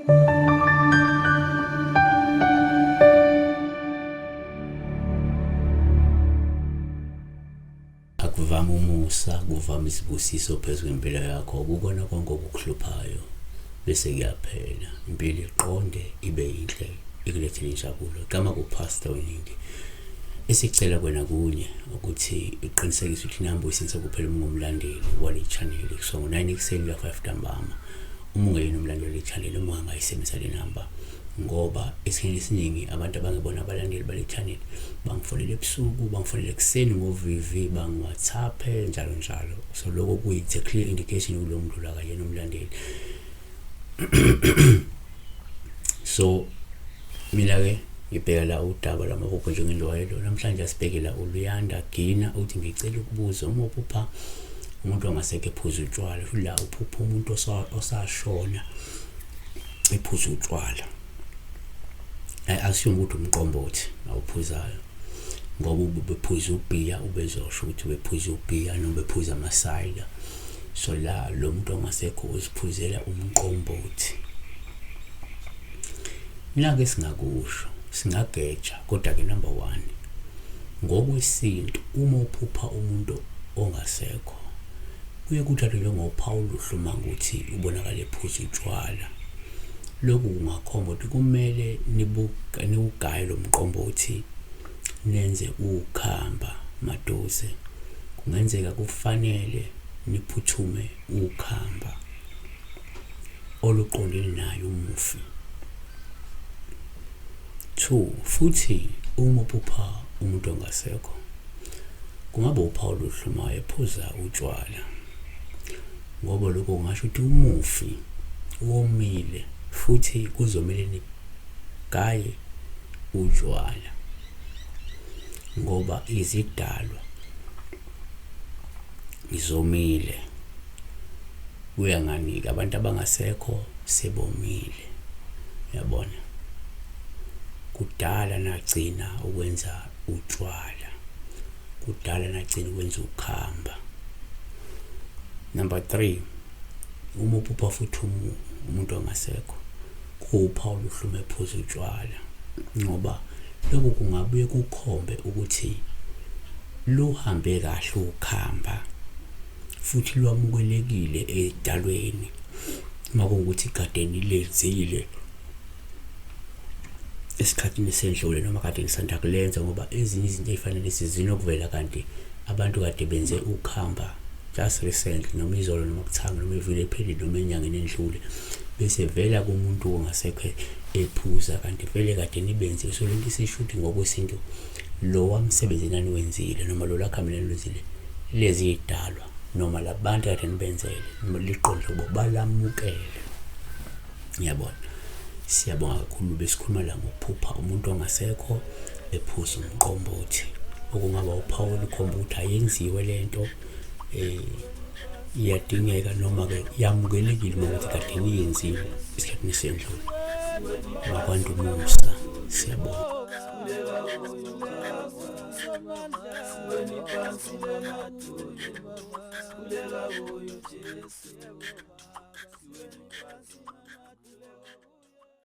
Akuvama umusa, kuvama isibusiso phezu kwempilo yakho, ukubona konke okukuhluphayo bese kuyaphela. Impilo iqonde ibe yinhle, ikulethele injabulo. Kama kuPastor Winnie esicela kwena kunye ukuthi iqinisekise ukuthi inamba uyisinse kuphela ngumlandeli wale channel so ngo9 ekseni la 5 ntambama. Uma ungeyini umlandeli wale channel uma ungayisebenzisa le namba, ngoba esikhathini esiningi abantu abangebona abalandeli bale channel bangifonela ebusuku, bangifonela ekseni ngovivi, bangi-WhatsApp njalo njalo. So lokho kuyi-the clear indication kulo muntu la kayena umlandeli. So mina ke ngibheka la udaba lamaphupho njengendwayelo. Namhlanje asibheke la uLuyanda Gina uthi ngicela ukubuza uma uphupha umuntu ongasekho ephuza utshwala, la uphupha umuntu osashona ephuza utshwala. Asiyongo ukuthi umqombothi awuphuzayo, ngoba ubephuza ubhiya ubezosho ukuthi ubephuza ubhiya noma ubephuza amasayila. So la lo muntu ongasekho uziphuzela umqombothi. Mina-ke singakusho singageja, kodwa ke number 1 ngokwesintu uma uphupha umuntu ongasekho kuye kuthathwe njengophawu luhluma ukuthi ubonakala ephuza utshwala. Lokhu kungakhomba ukuthi kumele niwugaye lo mqombothi nenze ukhamba madoze. Kungenzeka kufanele niphuthume ukhamba oluqondene nayo umufi. 2 futhi uma uphupha umuntu ongasekho kungaba uphawu luhlumayo ephuza utshwala, ngoba lokho kungasho ukuthi umufi womile futhi kuzomela nigaye utshwala, ngoba izidalwa izomile. Kuyangani abantu abangasekho sebomile, uyabona, kudala nagcina ukwenza utshwala, kudala nagcina ukwenza ukhamba. Number 3 uma uphupha futhi umuntu ongasekho kuwuphawu luhlume ephuza utshwala, ngoba lokho kungabuye kukhombe ukuthi luhambe kahle ukhamba futhi lwamukelekile edalweni. Makuwukuthi kade nilenzile esikhathini sendlule noma kade nisanda kulenza, ngoba ezinye izinto ezifanele sizinokuvela kanti abantu kade benze ukhamba just recently noma izolo noma kuthanga noma evile epheli noma enyangeni endlule, bese vela kumuntu ongasekho ephuza kanti vele kade nibenze. So lento sishuthi ngokwesintu lo wamsebenzi nani wenzile noma lo lakhamela lwenzile lezi idalwa noma labantu kade nibenzele liqonde ukuba balamukele. Ngiyabona. Siyabonga kakhulu besikhuluma la ngokuphupha umuntu ongasekho ephuza umqombothi, okungaba uphawu olukhomba ukuthi ayenziwe lento iyadingeka noma ke yamukelekile ukuthi kade niyenzile esikhathini sendlule. Abantu umusa, siyabonga.